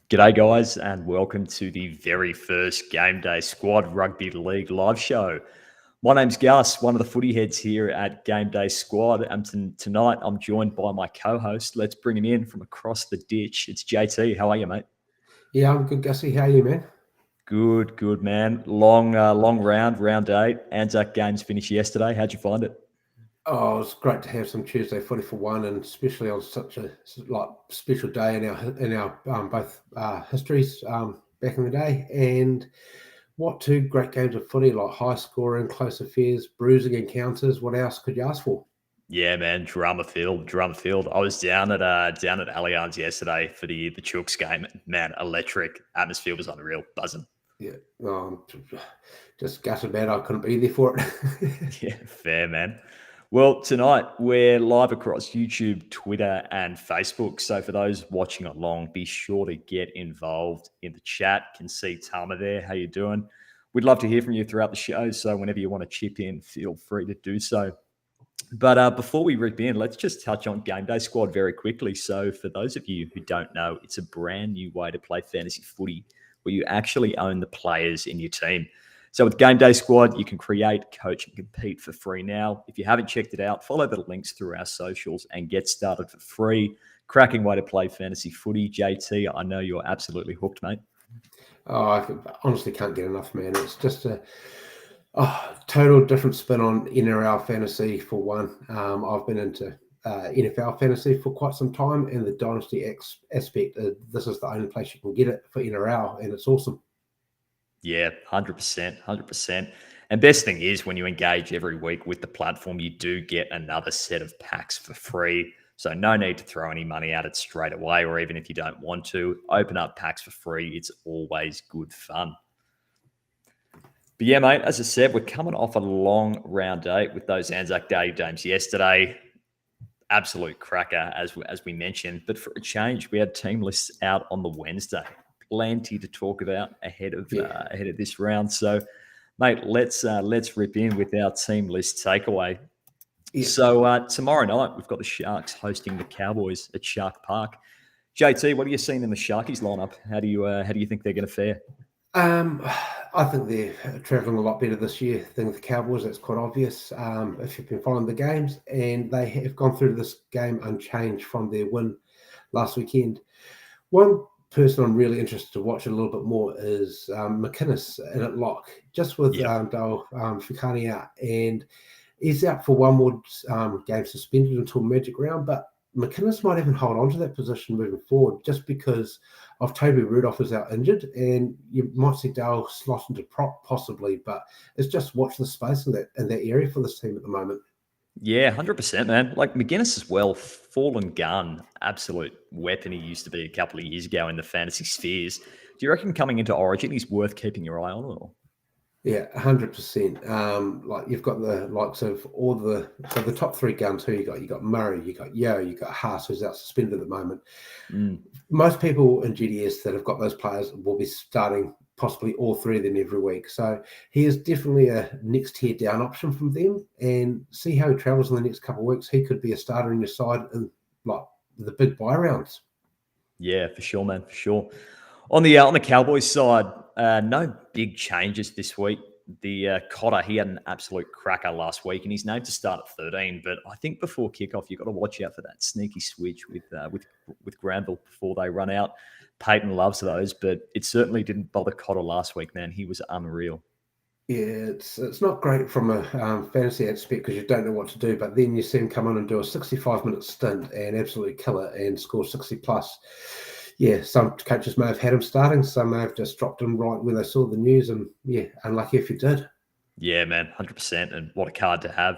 G'day, guys, and welcome to the very first GameDay Squad Rugby League live show. My name's Gus, one of the footy heads here at GameDay Squad, and tonight I'm joined by my co-host. Let's bring him in from across the ditch. It's JT. How are you, mate? Yeah, I'm good, Gussie. How are you, man? Good, man. Long round 8. Anzac games finished yesterday. How'd you find it? Oh, it was great to have some Tuesday footy for one, and especially on such a special day in our both histories back in the day. And what two great games of footy, like high scoring, close affairs, bruising encounters. What else could you ask for? Yeah, man, drama filled. I was down at Allianz yesterday for the Chooks game. Man, electric. Atmosphere was unreal, buzzing. Yeah, just gutted, man. I couldn't be there for it. Yeah, fair, man. Well, tonight we're live across YouTube, Twitter, and Facebook. So for those watching along, be sure to get involved in the chat. Can see Tama there. How you doing? We'd love to hear from you throughout the show. So whenever you want to chip in, feel free to do so. But before we rip in, let's just touch on GameDay Squad very quickly. So for those of you who don't know, it's a brand new way to play fantasy footy where you actually own the players in your team. So with GameDay Squad, you can create, coach, and compete for free now. If you haven't checked it out, follow the links through our socials and get started for free. Cracking way to play fantasy footy. JT, I know you're absolutely hooked, mate. Oh, I honestly can't get enough, man. It's just a total different spin on NRL fantasy for one. I've been into NFL fantasy for quite some time, and the dynasty aspect, this is the only place you can get it for NRL, and it's awesome. Yeah, 100%. And best thing is when you engage every week with the platform, you do get another set of packs for free. So no need to throw any money at it straight away, or even if you don't want to, open up packs for free. It's always good fun. But yeah, mate, as I said, we're coming off a long round 8 with those Anzac Day games yesterday. Absolute cracker, as we mentioned. But for a change, we had team lists out on the Wednesday. Plenty to talk about ahead of this round. So, mate, let's rip in with our team list takeaway. Yeah. So tomorrow night we've got the Sharks hosting the Cowboys at Shark Park. JT, what are you seeing in the Sharkies lineup? How do you think they're going to fare? I think they're travelling a lot better this year than the Cowboys. That's quite obvious if you've been following the games. And they have gone through this game unchanged from their win last weekend. One person I'm really interested to watch a little bit more is McInnes in at lock, just with Dale Fikani out. And he's out for one more game suspended until Magic Round, but McInnes might even hold on to that position moving forward just because of Toby Rudolph is out injured, and you might see Dale slot into prop possibly, but it's just watch the space in that area for this team at the moment. Yeah, 100%, man. Like McInnes as well, fallen gun, absolute weapon he used to be a couple of years ago in the fantasy spheres. Do you reckon coming into Origin he's worth keeping your eye on at all? Yeah, 100%. Like you've got the likes of the top 3 guns who you got Murray, you got Yo, you got Haas who's out suspended at the moment. Most people in GDS that have got those players will be starting possibly all 3 of them every week. So he is definitely a next tier down option from them, and see how he travels in the next couple of weeks. He could be a starter in your side in like the big buy rounds. Yeah, for sure, man, for sure. On the Cowboys side, no big changes this week. The Cotter, he had an absolute cracker last week, and he's named to start at 13. But I think before kickoff, you've got to watch out for that sneaky switch with Granville before they run out. Peyton loves those, but it certainly didn't bother Cotter last week, man. He was unreal. Yeah, it's not great from a fantasy aspect because you don't know what to do, but then you see him come on and do a 65-minute stint and absolutely kill it and score 60+. Yeah, some coaches may have had him starting, some may have just dropped him right when they saw the news, and yeah, unlucky if you did. Yeah, man, 100%, and what a card to have.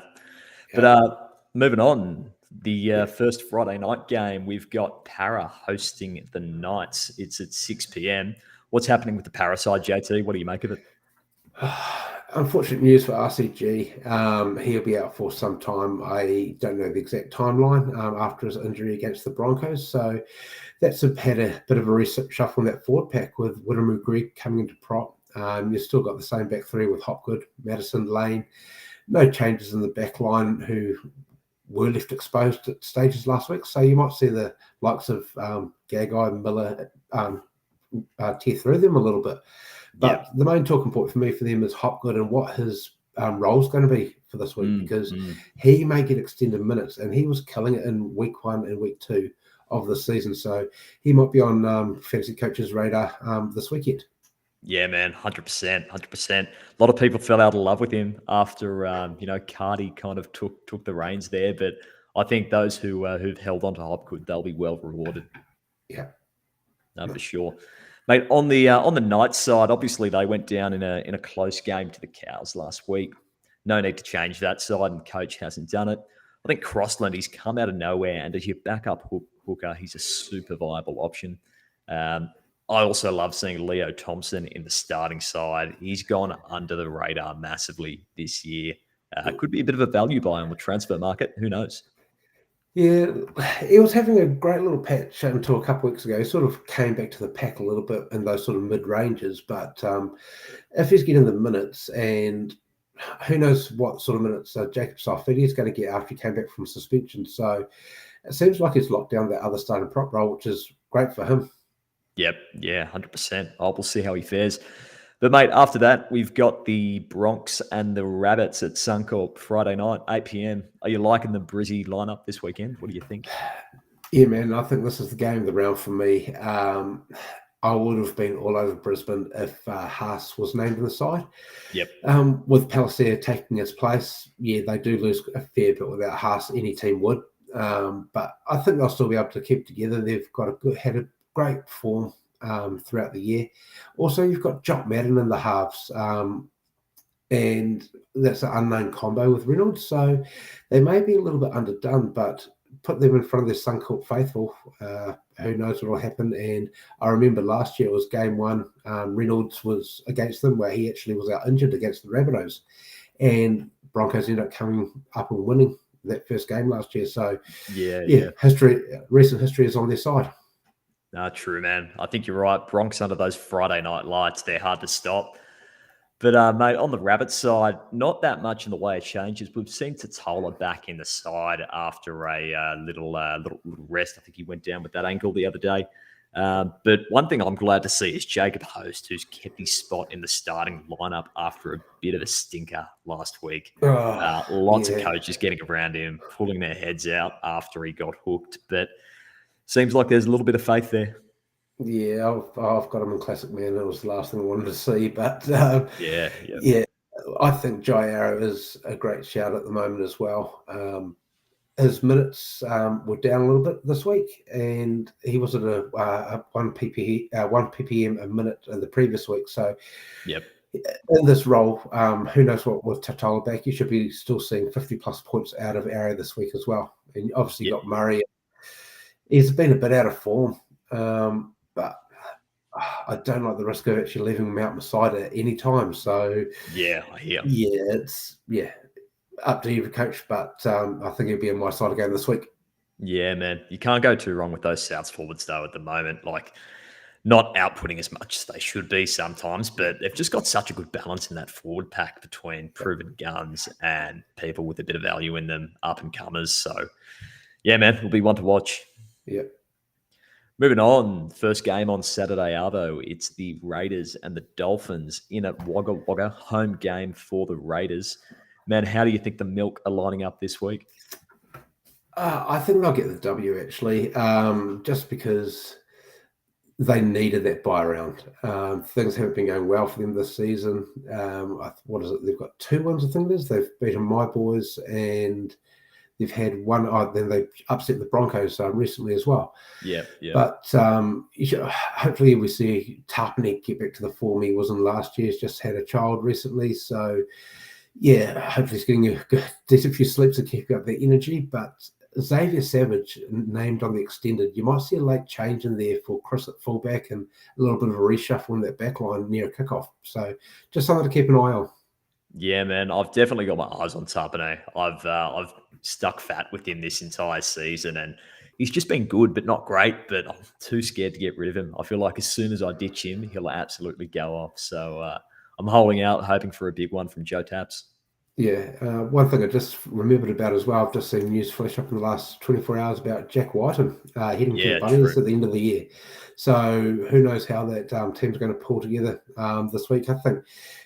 Yeah. But moving on, the first Friday night game, we've got Para hosting the Knights. It's at 6 p.m. What's happening with the Para side, JT? What do you make of it? Unfortunate news for RCG. He'll be out for some time. I don't know the exact timeline after his injury against the Broncos. So that's had a bit of a reshuffle in that forward pack with Widemu Greg coming into prop. You've still got the same back 3 with Hopgood, Madison, Lane. No changes in the back line who were left exposed at stages last week. So you might see the likes of Gagai, Miller, tear through them a little bit. But Yeah. the main talking point for me for them is Hopgood and what his role's going to be for this week, because he may get extended minutes, and he was killing it in week 1 and week 2 of the season. So he might be on fantasy coaches' radar this weekend. Yeah, man, 100%, 100%. A lot of people fell out of love with him after, Cardi kind of took the reins there. But I think those who've held on to Hopgood, they'll be well rewarded. Yeah. No, for sure. Mate, on the Knights side, obviously they went down in a close game to the Cows last week. No need to change that side, and coach hasn't done it. I think Crossland, he's come out of nowhere, and as your backup hooker, he's a super viable option. I also love seeing Leo Thompson in the starting side. He's gone under the radar massively this year. Could be a bit of a value buy on the transfer market. Who knows? Yeah, he was having a great little patch until a couple of weeks ago. He sort of came back to the pack a little bit in those sort of mid-ranges. But if he's getting the minutes, and who knows what sort of minutes Jacob Saifiti is going to get after he came back from suspension. So it seems like he's locked down that other starting prop role, which is great for him. Yep, yeah, 100%. We'll see how he fares. But, mate, after that, we've got the Bronx and the Rabbits at Suncorp Friday night, 8 p.m. Are you liking the Brizzy lineup this weekend? What do you think? Yeah, man, I think this is the game of the round for me. I would have been all over Brisbane if Haas was named in the side. Yep. With Palliser taking his place, yeah, they do lose a fair bit without Haas. Any team would. But I think they'll still be able to keep together. They've had a great form throughout the year. Also, you've got Jock Madden in the halves, and that's an unknown combo with Reynolds. So they may be a little bit underdone, but put them in front of their Suncorp faithful. Who knows what will happen? And I remember last year it was game 1. Reynolds was against them, where he actually was out injured against the Rabbitohs, and Broncos ended up coming up and winning that first game last year. So yeah. Recent history is on their side. True, man. I think you're right. Bronx under those Friday night lights, they're hard to stop. But, mate, on the Rabbit side, not that much in the way of changes. We've seen Totola back in the side after a little rest. I think he went down with that ankle the other day. But one thing I'm glad to see is Jacob Host, who's kept his spot in the starting lineup after a bit of a stinker last week. Lots of coaches getting around him, pulling their heads out after he got hooked. But seems like there's a little bit of faith there. Yeah, I've got him in classic man. It was the last thing I wanted to see. But yeah, I think Jai Arrow is a great shout at the moment as well. His minutes were down a little bit this week, and he was at a 1 ppm a minute in the previous week. So, yep. In this role, who knows what with Totola back? You should be still seeing 50+ points out of Arrow this week as well. And obviously got Murray. He's been a bit out of form, but I don't like the risk of actually leaving him out on the side at any time. So yeah, I hear. Yeah, it's up to you, coach. But I think he'll be on my side again this week. Yeah, man, you can't go too wrong with those Souths forwards though. At the moment, like not outputting as much as they should be sometimes, but they've just got such a good balance in that forward pack between proven guns and people with a bit of value in them, up and comers. So yeah, man, it'll be one to watch. Yeah. Moving on, first game on Saturday, Arvo. It's the Raiders and the Dolphins in at Wagga Wagga. Home game for the Raiders. Man, how do you think the Milk are lining up this week? I think they'll get the W, actually, just because they needed that buy round. Things haven't been going well for them this season. What is it? They've got 2 wins, I think it is. They've beaten my boys, and they've had one. Then they upset the Broncos recently as well. Yeah. But hopefully we see Tarpany get back to the form he was in last year. He's just had a child recently. So, yeah, hopefully he's getting a decent few sleeps to keep up the energy. But Xavier Savage named on the extended. You might see a late change in there for Chris at fullback and a little bit of a reshuffle in that back line near a kickoff. So just something to keep an eye on. Yeah, man, I've definitely got my eyes on Tarpany. I've stuck fat with him this entire season, and he's just been good, but not great. But I'm too scared to get rid of him. I feel like as soon as I ditch him, he'll absolutely go off. So I'm holding out, hoping for a big one from Joe Taps. Yeah, one thing I just remembered about as well, I've just seen news flash up in the last 24 hours about Jack Whiten heading to the Yeah, Bunnies true. at the end of the year. So who knows how that team's going to pull together this week. I think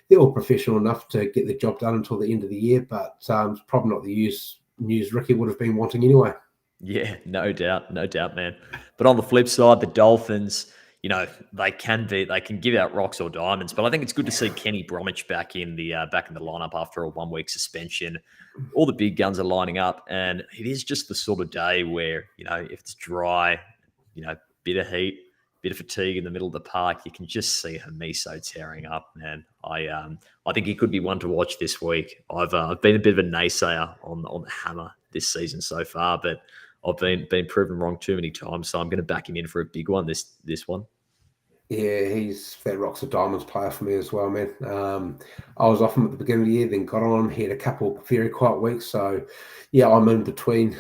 they're all professional enough to get the job done until the end of the year, but it's probably not the news Ricky would have been wanting anyway. Yeah, no doubt, man. But on the flip side, the Dolphins, they can give out rocks or diamonds. But I think it's good to see Kenny Bromwich back in the lineup after a 1 week suspension. All the big guns are lining up, and it is just the sort of day where if it's dry, bit of heat, bit of fatigue in the middle of the park, you can just see Hamiso tearing up, man. I think he could be one to watch this week. I've been a bit of a naysayer on the Hammer this season so far, but I've been proven wrong too many times, so I'm going to back him in for a big one this one. Yeah, he's that rocks or diamonds player for me as well, man. I was off him at the beginning of the year, then got on him. He had a couple of very quiet weeks, so yeah, I'm in between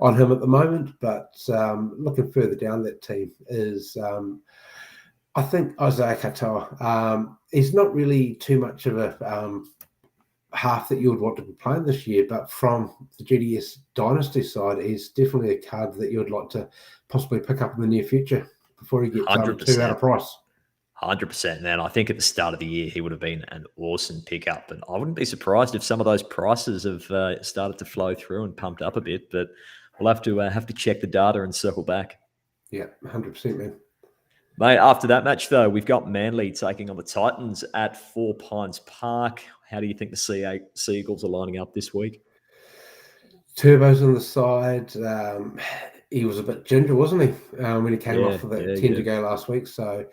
on him at the moment. But looking further down that team is, I think Isaiah Katoa. He's not really too much of a half that you would want to be playing this year, but from the GDS Dynasty side, he's definitely a card that you would like to possibly pick up in the near future before he gets too out of price. 100%, man. I think at the start of the year he would have been an awesome pickup, and I wouldn't be surprised if some of those prices have started to flow through and pumped up a bit. But we'll have to check the data and circle back. Yeah, 100%, man. Mate, after that match, though, we've got Manly taking on the Titans at 4 Pines Park. How do you think the Seagulls are lining up this week? Turbo's on the side. He was a bit ginger, wasn't he, when he came off for that 10 to go last week? So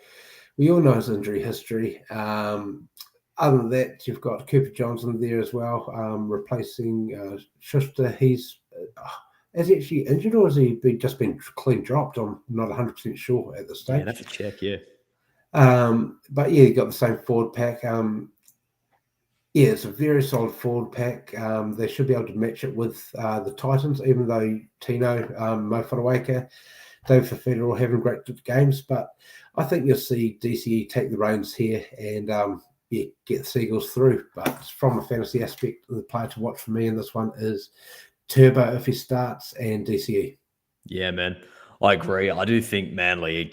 we all know his injury history. Other than that, you've got Cooper Johnson there as well, replacing Schuster. Is he actually injured, or has he just been clean dropped? I'm not 100% sure at this stage. Yeah, that's a check, yeah. But yeah, you got the same forward pack. Yeah, it's a very solid forward pack. They should be able to match it with the Titans, even though Tino, Mo Fotuaika, David Fafita all having great games. But I think you'll see DCE take the reins here and get the Seagulls through. But from a fantasy aspect, the player to watch for me in this one is Turbo if he starts, and DCE. Yeah, man, I agree. I do think Manly are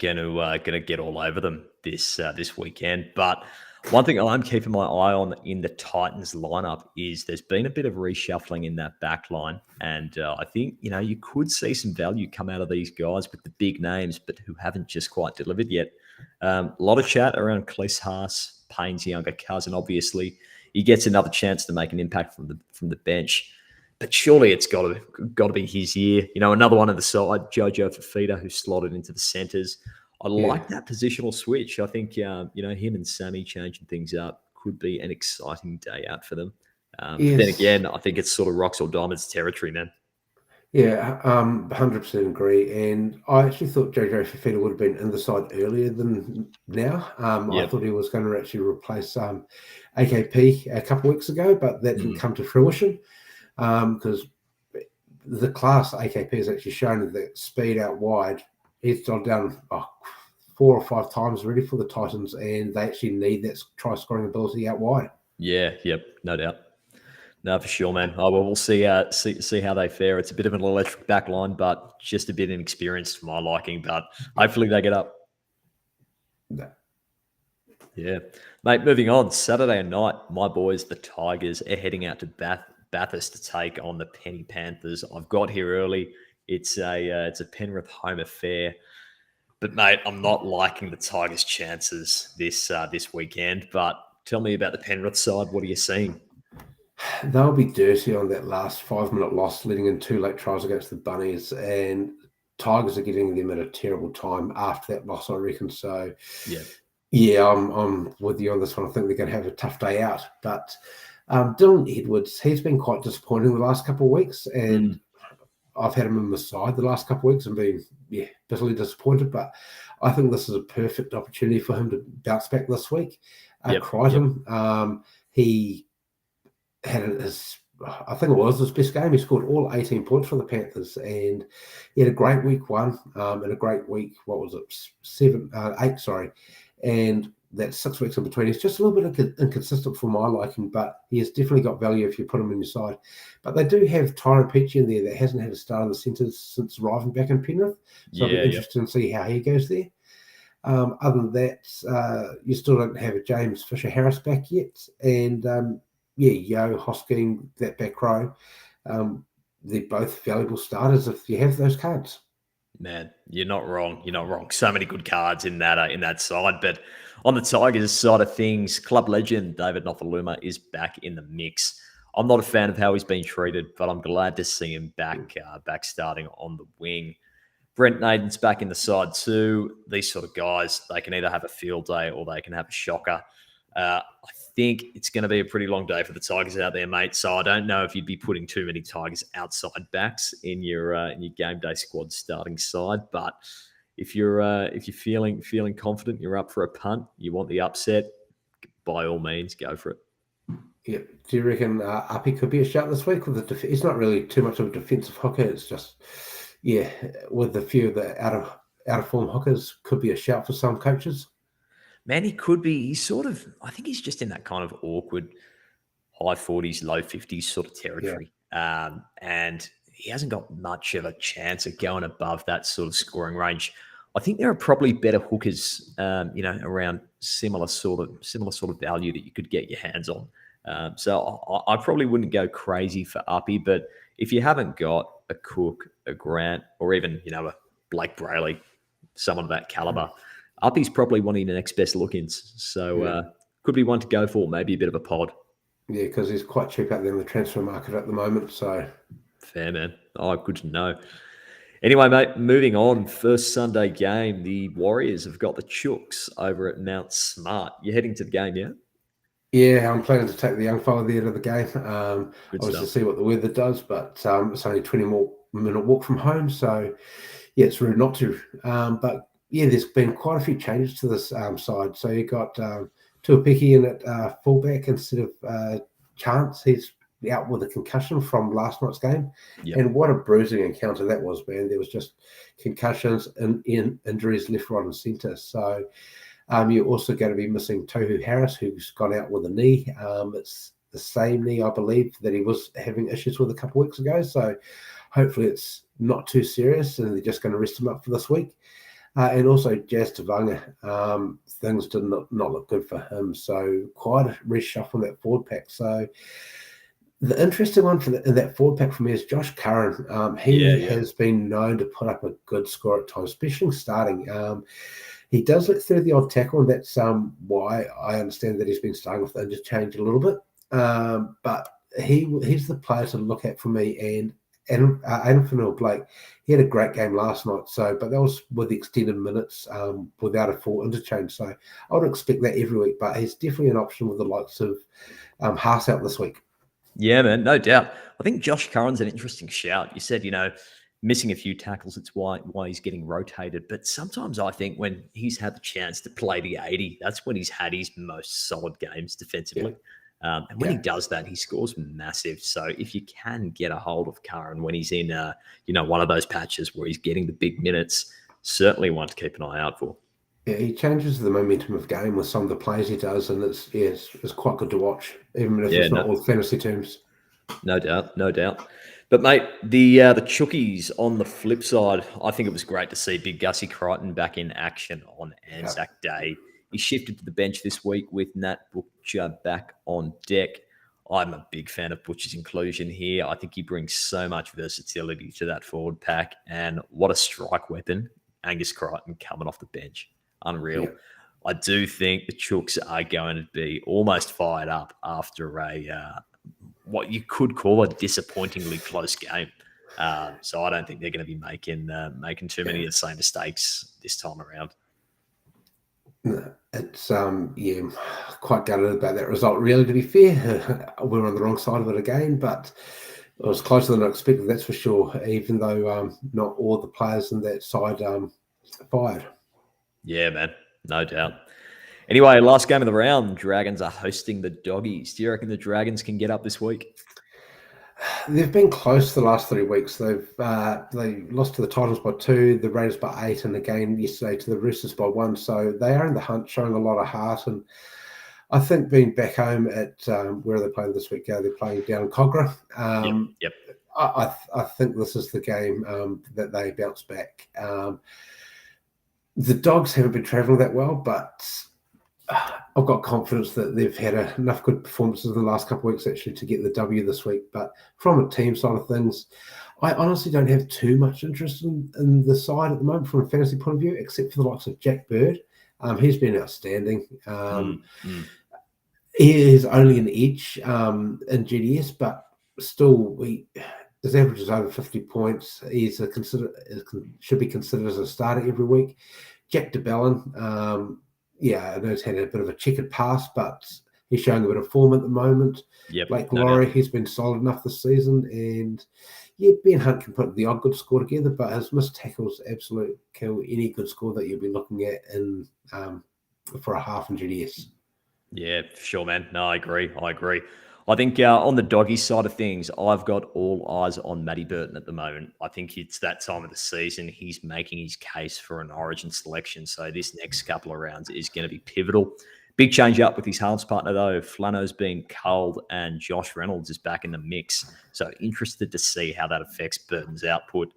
going to get all over them this weekend. But one thing I'm keeping my eye on in the Titans lineup is there's been a bit of reshuffling in that back line, and I think you could see some value come out of these guys with the big names, but who haven't just quite delivered yet. A lot of chat around Cleese Haas, Payne's younger cousin. Obviously, he gets another chance to make an impact from the bench. But surely it's got to be his year. Another one on the side, Jojo Fafita, who slotted into the centres. I like that positional switch. I think him and Sammy changing things up could be an exciting day out for them. But then again, I think it's sort of rocks or diamonds territory, man. Yeah, 100% agree. And I actually thought Jojo Fafita would have been in the side earlier than now. I thought he was going to actually replace AKP a couple of weeks ago, but that didn't come to fruition because the class AKP has actually shown that speed out wide. He's done 4 or 5 times already for the Titans, and they actually need that try scoring ability out wide. Yeah, yep, no doubt. No, for sure, man. Oh, well, we'll see how they fare. It's a bit of an electric back line, but just a bit inexperienced for my liking. But hopefully they get up. No. Yeah. Mate, moving on. Saturday night, my boys, the Tigers, are heading out to Bathurst to take on the Penny Panthers. I've got here early. It's a Penrith home affair. But, mate, I'm not liking the Tigers' chances this weekend. But tell me about the Penrith side. What are you seeing? They'll be dirty on that last 5-minute loss, leading in 2 late tries against the Bunnies, and Tigers are getting them at a terrible time after that loss, I reckon. So, yeah, I'm with you on this one. I think they're going to have a tough day out. But Dylan Edwards, he's been quite disappointing the last couple of weeks, and I've had him in the side the last couple of weeks and been bitterly disappointed. But I think this is a perfect opportunity for him to bounce back this week. Crichton, he had I think it was his best game. He scored all 18 points for the Panthers, and he had a great week 1 and a great week, 8, sorry. And that 6 weeks in between. He's just a little bit inconsistent for my liking, but he has definitely got value if you put him in your side. But they do have Tyrone Peachy in there that hasn't had a start in the centres since arriving back in Penrith. So I'll be interested to see how he goes there. Other than that, you still don't have a James Fisher-Harris back yet. And, Yeo, Hosking, that back row, they're both valuable starters if you have those cards. Man, you're not wrong. You're not wrong. So many good cards in that side. But on the Tigers side of things, club legend David Nofaluma is back in the mix. I'm not a fan of how he's been treated, but I'm glad to see him back starting on the wing. Brent Naden's back in the side too. These sort of guys, they can either have a field day or they can have a shocker. I think it's going to be a pretty long day for the Tigers out there, mate. So I don't know if you'd be putting too many Tigers outside backs in your game day squad starting side. But if you're feeling confident, you're up for a punt, you want the upset, by all means, go for it. Yeah. Do you reckon Uppy could be a shout this week? It's not really too much of a defensive hooker. It's just, with a few of the out of form hookers, could be a shout for some coaches. Man, he could be. He's sort of, I think he's just in that kind of awkward high 40s, low 50s sort of territory. Yeah. And he hasn't got much of a chance of going above that sort of scoring range. I think there are probably better hookers, around similar sort of value that you could get your hands on. So I probably wouldn't go crazy for Uppy, but if you haven't got a Cook, a Grant, or even, a Blake Brayley, someone of that caliber, Uppy's probably one of the next best look-ins. So could be one to go for, maybe a bit of a pod. Yeah, because he's quite cheap out there in the transfer market at the moment. So fair, man. Oh, good to know. Anyway, mate, moving on. First Sunday game, the Warriors have got the Chooks over at Mount Smart. You're heading to the game, yeah? Yeah, I'm planning to take the young fella there to the game. Obviously, see what the weather does, but it's only a 20-minute walk from home. So, it's rude not to. But, there's been quite a few changes to this side. So, you got Tuapiki in at fullback instead of Chance. He's out with a concussion from last night's game. Yep. And what a bruising encounter that was, man. There was just concussions and injuries left, right, and centre. So, you're also going to be missing Tohu Harris, who's gone out with a knee. It's the same knee, I believe, that he was having issues with a couple of weeks ago. So hopefully it's not too serious and they're just going to rest him up for this week. And also Jazz Tavanga, things did not look good for him. So quite a reshuffle in that forward pack. So the interesting one in that forward pack for me is Josh Curran. He has been known to put up a good score at times, especially starting. He does look through the odd tackle, and that's why I understand that he's been starting with the interchange a little bit. But he's the player to look at for me. And Adam Fanua-Blake, he had a great game last night. But that was with extended minutes without a full interchange. So I would expect that every week. But he's definitely an option with the likes of Haas out this week. Yeah, man, no doubt. I think Josh Curran's an interesting shout. You said, missing a few tackles, it's why he's getting rotated. But sometimes I think when he's had the chance to play the 80, that's when he's had his most solid games defensively. Yeah. And when he does that, he scores massive. So if you can get a hold of Curran when he's in, one of those patches where he's getting the big minutes, certainly one to keep an eye out for. Yeah, he changes the momentum of game with some of the plays he does, and it's quite good to watch, even if it's not all fantasy terms. No doubt. But, mate, the Chookies on the flip side, I think it was great to see Big Gussie Crichton back in action on Anzac Day. He shifted to the bench this week with Nat Butcher back on deck. I'm a big fan of Butcher's inclusion here. I think he brings so much versatility to that forward pack. And what a strike weapon, Angus Crichton coming off the bench. Unreal. Yeah. I do think the Chooks are going to be almost fired up after what you could call a disappointingly close game. So I don't think they're going to be making too many of the same mistakes this time around. It's quite gutted about that result. Really, to be fair, we're on the wrong side of it again, but it was closer than I expected. That's for sure. Even though not all the players in that side fired. Yeah, man, no doubt. Anyway, last game of the round, Dragons are hosting the Doggies. Do you reckon the Dragons can get up this week? They've been close the last 3 weeks. They lost to the Titans by 2, the Raiders by 8, and again yesterday to the Roosters by 1. So they are in the hunt, showing a lot of heart. And I think being back home at where are they playing this week? They're playing down in Cogra. Yep. I think this is the game that they bounce back. The Dogs haven't been travelling that well, but I've got confidence that they've had enough good performances in the last couple of weeks actually to get the W this week. But from a team side of things, I honestly don't have too much interest in the side at the moment from a fantasy point of view, except for the likes of Jack Bird. He's been outstanding. He is only an edge in GDS, but still, his average is over 50 points. Should be considered as a starter every week. Jack DeBellin, I know he's had a bit of a checkered past, but he's showing a bit of form at the moment. Yep. Blake Laurie, he's been solid enough this season, and Ben Hunt can put the odd good score together, but his missed tackles absolutely kill any good score that you'll be looking at in for a half in GDS. Yeah, for sure, man. No, I agree. I think on the doggy side of things, I've got all eyes on Matty Burton at the moment. I think it's that time of the season. He's making his case for an origin selection. So this next couple of rounds is going to be pivotal. Big change up with his halves partner, though. Flano's been culled and Josh Reynolds is back in the mix. So interested to see how that affects Burton's output.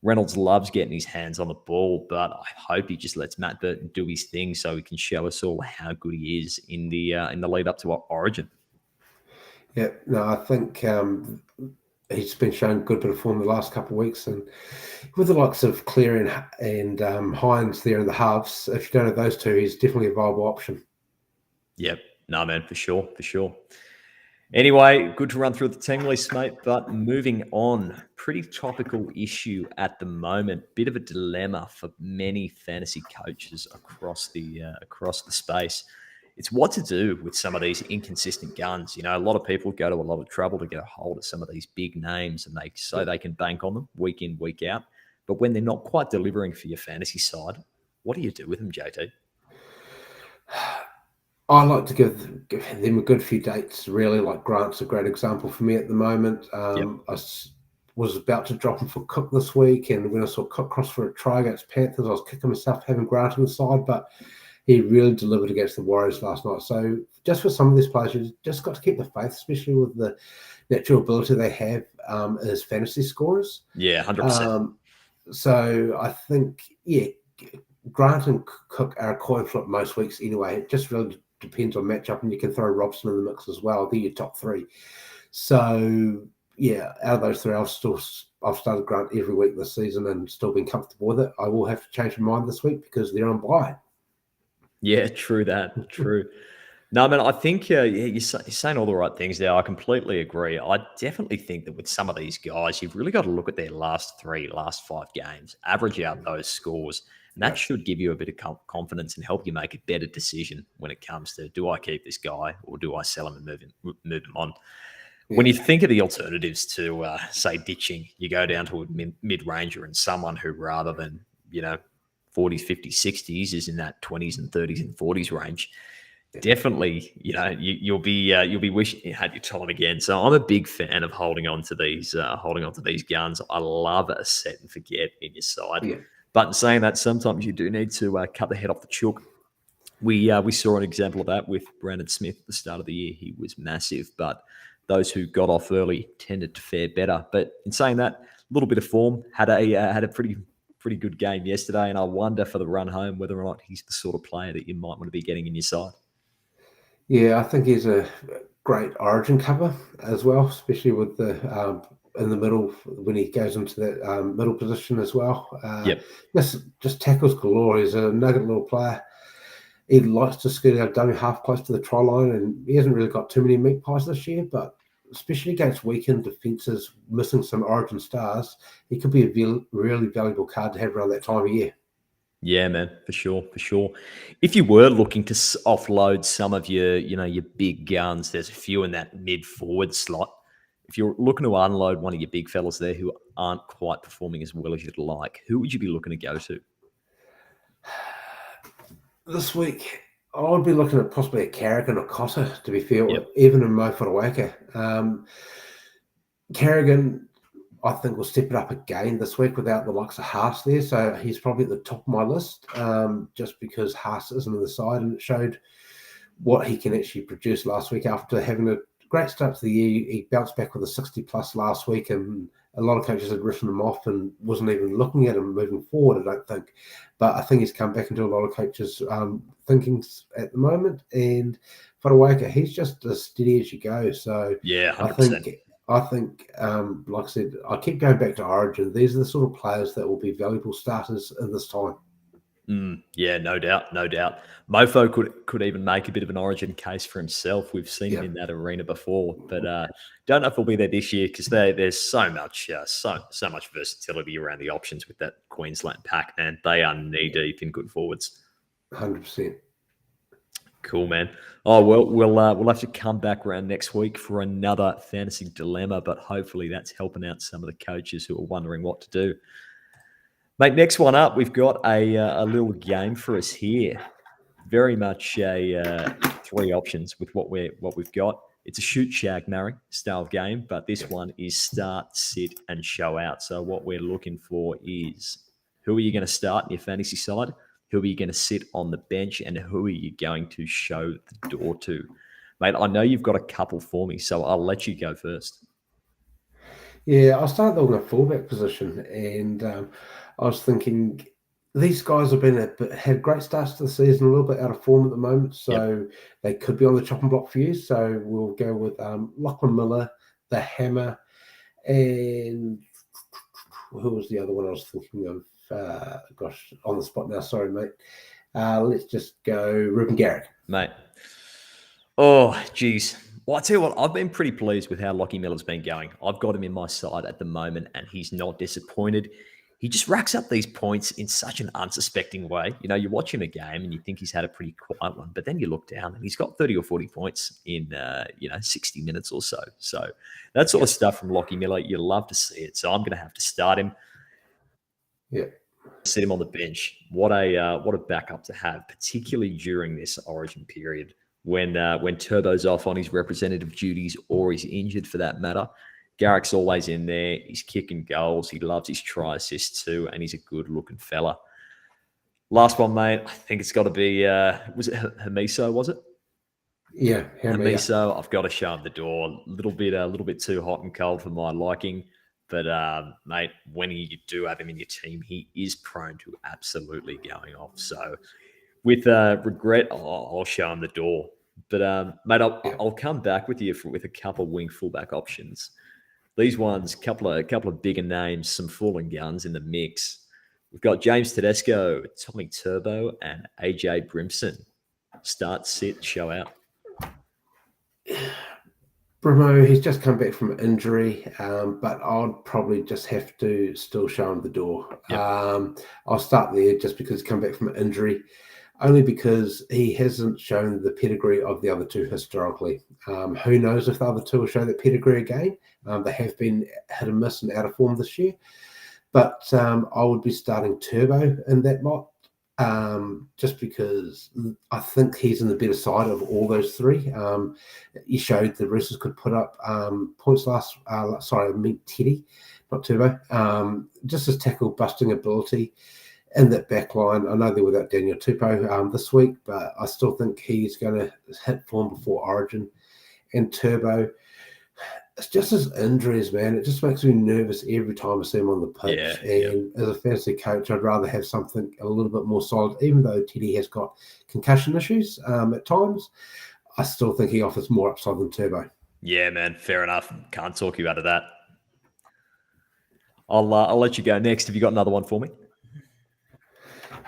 Reynolds loves getting his hands on the ball, but I hope he just lets Matt Burton do his thing so he can show us all how good he is in the lead up to our Origin. Yeah, no, I think he's been showing good bit of form the last couple of weeks, and with the likes of Cleary and Hines there in the halves, if you don't have those two, he's definitely a viable option. Yep, no, man, for sure. Anyway, good to run through the team list, mate. But moving on, pretty topical issue at the moment. Bit of a dilemma for many fantasy coaches across the space. It's what to do with some of these inconsistent guns. You know, a lot of people go to a lot of trouble to get a hold of some of these big names, and they can bank on them week in, week out. But when they're not quite delivering for your fantasy side, what do you do with them, JT? I like to give them a good few dates, really. Like Grant's a great example for me at the moment. I was about to drop him for Cook this week, and when I saw Cook cross for a try against Panthers, I was kicking myself having Grant on the side, but he really delivered against the Warriors last night. So just for some of these players, you've just got to keep the faith, especially with the natural ability they have as fantasy scorers. Yeah, 100%. So I think, Grant and Cook are a coin flip most weeks anyway. It just really depends on matchup, and you can throw Robson in the mix as well. They're your top three. So, out of those three, I've started Grant every week this season and still been comfortable with it. I will have to change my mind this week because they're on bye. Yeah, true that. True. No, man, I think you're saying all the right things there. I completely agree. I definitely think that with some of these guys, you've really got to look at their last 5 games, average out those scores. And that should give you a bit of confidence and help you make a better decision when it comes to, do I keep this guy or do I sell him and move him on? Yeah. When you think of the alternatives to, say, ditching, you go down to a mid-ranger and someone who rather than, 40s, 50s, 60s is in that 20s and 30s and 40s range. Definitely, you'll be wishing you had your time again. So I'm a big fan of holding on to these guns. I love a set and forget in your side. Yeah. But in saying that, sometimes you do need to cut the head off the chook. We saw an example of that with Brandon Smith at the start of the year. He was massive, but those who got off early tended to fare better. But in saying that, a little bit of form, had a pretty good game yesterday, and I wonder for the run home whether or not he's the sort of player that you might want to be getting in your side. Yeah, I think he's a great origin cover as well, especially with the in the middle when he goes into that middle position as well. Just tackles galore. He's a nugget little player. He likes to scoot out dummy half close to the try line, and he hasn't really got too many meat pies this year, but especially against weakened defences, missing some origin stars, he could be a really valuable card to have around that time of year. Yeah, man, for sure. If you were looking to offload some of your big guns, there's a few in that mid-forward slot. If you're looking to unload one of your big fellas there who aren't quite performing as well as you'd like, who would you be looking to go to? This week, I would be looking at possibly a Carrigan or Cotter, to be fair, even a Mo Fotuaika. Kerrigan, I think, will step it up again this week without the likes of Haas there. So he's probably at the top of my list, just because Haas isn't on the side, and it showed what he can actually produce last week after having a great start to the year. He bounced back with a 60+ last week, and a lot of coaches had written him off and wasn't even looking at him moving forward, I don't think. But I think he's come back into a lot of coaches' thinkings at the moment. And Whanawaker, he's just as steady as you go. So Yeah, 100%. 100%. I think, like I said, I keep going back to Origin. These are the sort of players that will be valuable starters in this time. Yeah, no doubt, no doubt. Mofo could even make a bit of an Origin case for himself. We've seen him in that arena before, but don't know if he'll be there this year because there's so much versatility around the options with that Queensland pack, man. They are knee deep in good forwards. 100%. Cool, man. Oh well, we'll have to come back around next week for another fantasy dilemma, but hopefully that's helping out some of the coaches who are wondering what to do. Mate, next one up, we've got a little game for us here. Very much three options with what we've got. It's a shoot, shag, marry style of game, but this one is start, sit, and show out. So what we're looking for is who are you going to start in your fantasy side? Who are you going to sit on the bench? And who are you going to show the door to? Mate, I know you've got a couple for me, so I'll let you go first. Yeah, I started on the fullback position, and I was thinking these guys have had great starts to the season, a little bit out of form at the moment, so they could be on the chopping block for you. So we'll go with Lachlan Miller, the Hammer, and who was the other one I was thinking of? Gosh, on the spot now. Sorry, mate. Let's just go Ruben Garrick. Mate. Oh, geez. Well, I tell you what, I've been pretty pleased with how Lockie Miller's been going. I've got him in my side at the moment, and he's not disappointed. He just racks up these points in such an unsuspecting way. You know, you watch him a game and you think he's had a pretty quiet one, but then you look down and he's got 30 or 40 points in, 60 minutes or so. So that sort of stuff from Lockie Miller, you love to see it. So I'm going to have to start him. Yeah. Sit him on the bench. What a backup to have, particularly during this Origin period when Turbo's off on his representative duties or he's injured for that matter. Garrick's always in there. He's kicking goals. He loves his try assists too, and he's a good-looking fella. Last one, mate. I think it's got to be was it Hamiso? Was it? Yeah, Hamiso. I've got to show him the door. A little bit too hot and cold for my liking. But, mate, when you do have him in your team, he is prone to absolutely going off. So, with regret, I'll show him the door. But, mate, I'll come back with you with a couple of wing fullback options. These ones, couple of bigger names, some fallen guns in the mix. We've got James Tedesco, Tommy Turbo, and AJ Brimson. Start, sit, show out. Brimo, he's just come back from injury, but I'd probably just have to still show him the door. Yep. I'll start there just because he's come back from injury, only because he hasn't shown the pedigree of the other two historically. Who knows if the other two will show that pedigree again? They have been hit and miss and out of form this year. But I would be starting Turbo in that lot. Just because I think he's in the better side of all those three. He showed the Roosters could put up points last. I meant Teddy, not Turbo. Just his tackle busting ability in that back line. I know they're without Daniel Tupou this week, but I still think he's going to hit form before Origin. And Turbo, it's just his injuries, man. It just makes me nervous every time I see him on the pitch. As a fantasy coach, I'd rather have something a little bit more solid. Even though Teddy has got concussion issues at times, I still think he offers more upside than Turbo. Yeah, man. Fair enough. Can't talk you out of that. I'll let you go next. Have you got another one for me?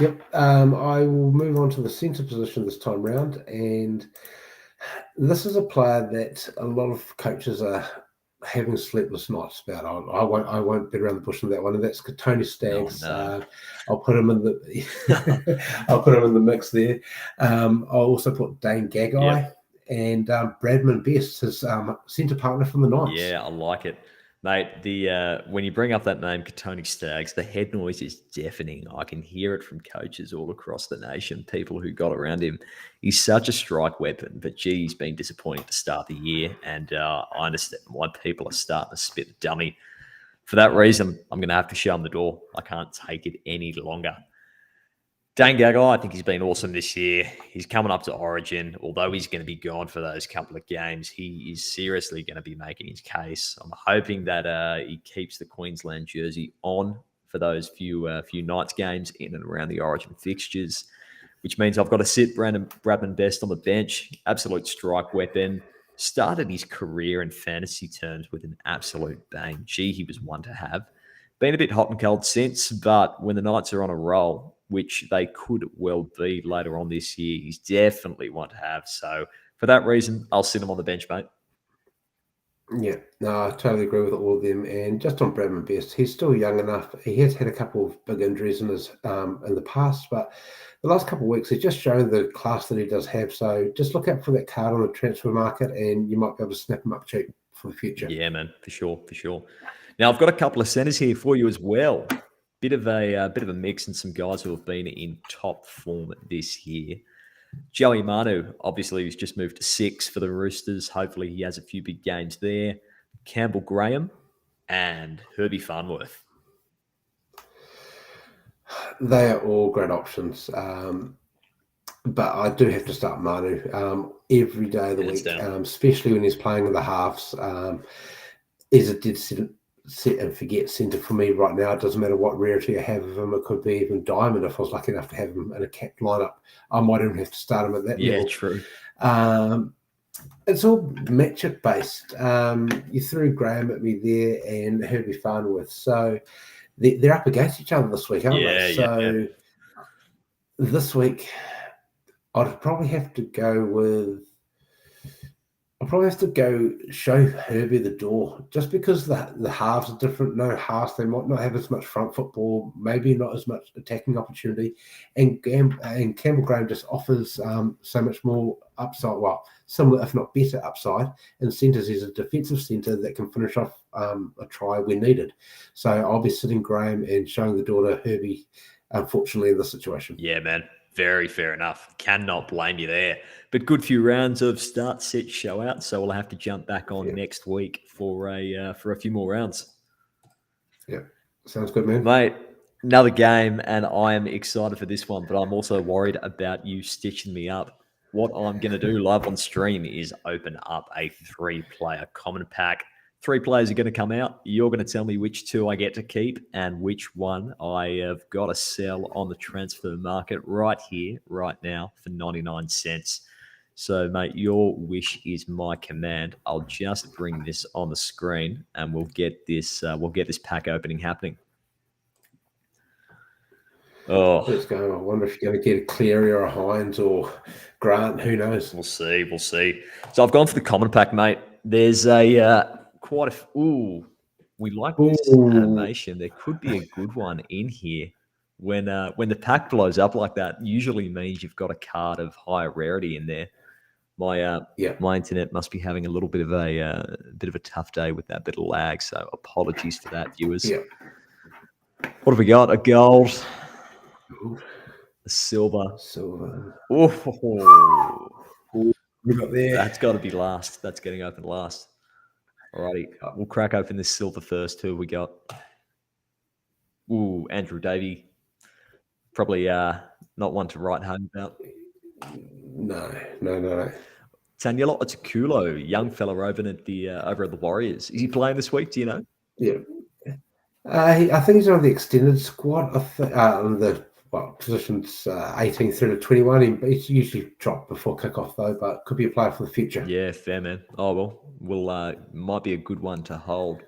Yep. I will move on to the centre position this time round, and this is a player that a lot of coaches are having sleepless nights about. I won't beat around the bush on that one, and that's Tony Staggs. No. I'll put him in the I'll put him in the mix there. I'll also put Dane Gagai and Bradman Best, his centre partner from the Knights. Yeah, I like it. Mate, the when you bring up that name, Katoni Staggs, the head noise is deafening. I can hear it from coaches all across the nation, people who got around him. He's such a strike weapon, but gee, he's been disappointing to start the year, and I understand why people are starting to spit the dummy. For that reason, I'm going to have to show him the door. I can't take it any longer. Dane Gagai, I think he's been awesome this year. He's coming up to Origin. Although he's going to be gone for those couple of games, he is seriously going to be making his case. I'm hoping that he keeps the Queensland jersey on for those few nights games in and around the Origin fixtures, which means I've got to sit Bradman Best on the bench. Absolute strike weapon. Started his career in fantasy terms with an absolute bang. Gee, he was one to have. Been a bit hot and cold since, but when the Knights are on a roll, which they could well be later on this year, he's definitely one to have. So for that reason, I'll sit him on the bench, mate. Yeah, no, I totally agree with all of them. And just on Bradman Best, he's still young enough. He has had a couple of big injuries in his in the past, but the last couple of weeks he's just shown the class that he does have. So just look out for that card on the transfer market, and you might be able to snap him up cheap for the future. Yeah, man, for sure. Now I've got a couple of centers here for you as well. Bit of a mix and some guys who have been in top form this year. Joey Manu, obviously, he's just moved to 6 for the Roosters. Hopefully, he has a few big games there. Campbell Graham and Herbie Farnworth. They are all great options. But I do have to start Manu every day of the week, especially when he's playing in the halves. Is a dead set and forget centre for me right now. It doesn't matter what rarity I have of him. It could be even diamond if I was lucky enough to have him in a cap lineup. I might even have to start him at that level. Yeah, true. It's all matchup based. You threw Graham at me there and Herbie Farnworth. So they're up against each other this week, aren't they? So this week, I'd probably have to go show Herbie the door, just because the halves are different. No halves, they might not have as much front football, maybe not as much attacking opportunity. And Campbell Graham just offers so much more upside, well, similar if not better upside. In centres, he's a defensive centre that can finish off a try when needed. So I'll be sitting Graham and showing the door to Herbie, unfortunately, in this situation. Yeah, man. Very fair enough. Cannot blame you there. But good few rounds of start, sit, show out. So we'll have to jump back on next week for a few more rounds. Yeah, sounds good, man. Mate, another game, and I am excited for this one, but I'm also worried about you stitching me up. What I'm going to do live on stream is open up a 3-player common pack. 3 players are going to come out. You're going to tell me which 2 I get to keep and which one I have got to sell on the transfer market right here, right now, for 99 cents. So, mate, your wish is my command. I'll just bring this on the screen, and we'll get this pack opening happening. Oh, let's go. I wonder if you're going to get a Cleary or a Hines or Grant. Who knows? We'll see. So I've gone for the common pack, mate. There's a we like this animation. There could be a good one in here. When the pack blows up like that, usually means you've got a card of higher rarity in there. My internet must be having a little bit of a tough day with that bit of lag. So apologies for that, viewers. Yeah. What have we got? A gold, a silver. Oh, we got there. That's got to be last. That's getting open last. Alrighty, we'll crack open this silver first. Who we got? Ooh, Andrew Davey. Probably not one to write home about. No. Taniela Otakulo, young fella over at the Warriors. Is he playing this week? Do you know? Yeah. I think he's on the extended squad. On the positions 18 through to 21. He's usually dropped before kickoff though, but could be a player for the future. Yeah, fair man. Oh well, might be a good one to hold.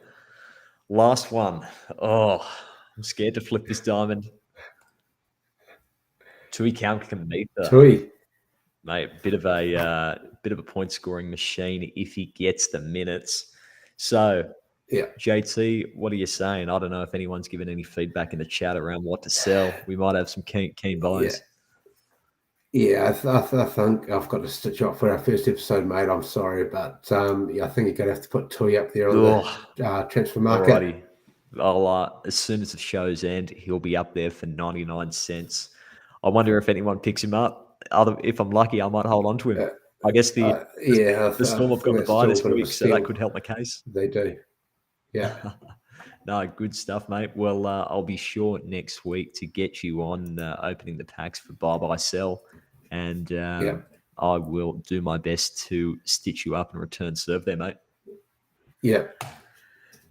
Last one. Oh, I'm scared to flip this diamond. Tui Kamkamita. Tui, mate, bit of a point scoring machine if he gets the minutes. So. Yeah, JT, what are you saying? I don't know if anyone's given any feedback in the chat around what to sell. We might have some keen buys. Yeah, I think I've got to stitch up for our first episode, mate. I'm sorry, but yeah, I think you're going to have to put Tui up there on the transfer market. Alrighty. I'll as soon as the show's end, he'll be up there for 99 cents. I wonder if anyone picks him up. If I'm lucky, I might hold on to him. I guess the Storm have I got think the that's bye still a this bit of a week, so that steal. could help my case. They do. Yeah. No, good stuff, mate. Well, I'll be sure next week to get you on opening the packs for Buy Sell, and I will do my best to stitch you up and return serve there, mate. Yeah.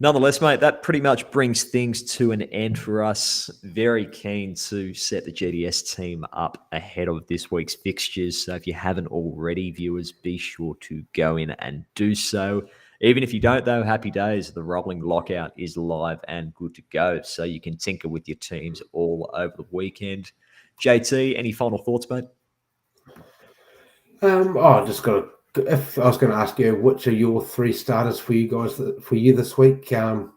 Nonetheless, mate, that pretty much brings things to an end for us. Very keen to set the GDS team up ahead of this week's fixtures. So if you haven't already, viewers, be sure to go in and do so. Even if you don't, though, happy days. The rolling lockout is live and good to go. So you can tinker with your teams all over the weekend. JT, any final thoughts, mate? I just got to. If I was going to ask you, which are your 3 starters for you guys for you this week? Who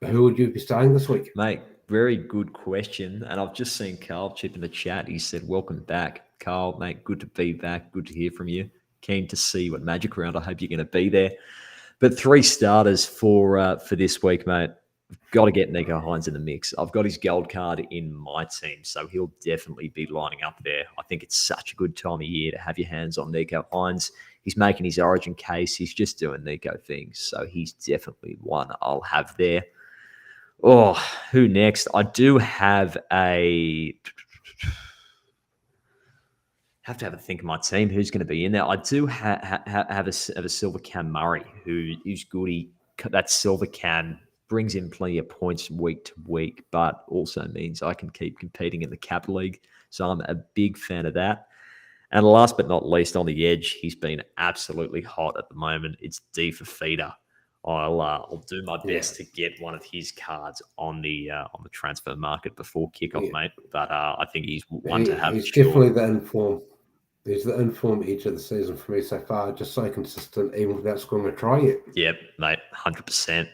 would you be starting this week, mate? Very good question. And I've just seen Carl chip in the chat. He said, "Welcome back, Carl, mate. Good to be back. Good to hear from you. Keen to see what Magic Round. I hope you're going to be there." But 3 starters for this week, mate. Got to get Nico Hines in the mix. I've got his gold card in my team, so he'll definitely be lining up there. I think it's such a good time of year to have your hands on Nico Hines. He's making his origin case. He's just doing Nico things, so he's definitely one I'll have there. Oh, who next? I do have a... have to have a think of my team. Who's going to be in there? I do have a Silver Can Murray who's good. That Silver Can brings in plenty of points week to week, but also means I can keep competing in the Cap League. So I'm a big fan of that. And last but not least, on the edge, he's been absolutely hot at the moment. It's D for Feeder. I'll do my best to get one of his cards on the transfer market before kickoff, mate. But I think he's one to have. He's definitely the inform. He's the inform each of the season for me so far. Just so consistent, even without scoring a try yet. Yep, mate, 100%.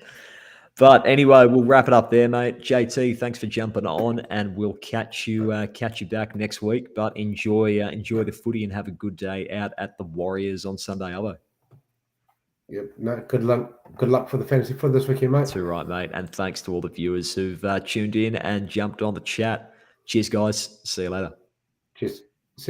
But anyway, we'll wrap it up there, mate. JT, thanks for jumping on, and we'll catch you back next week. But enjoy the footy and have a good day out at the Warriors on Sunday, Albo. Yep. No, good luck for the fantasy for this weekend, mate. That's all right, mate. And thanks to all the viewers who've tuned in and jumped on the chat. Cheers, guys. See you later. Cheers.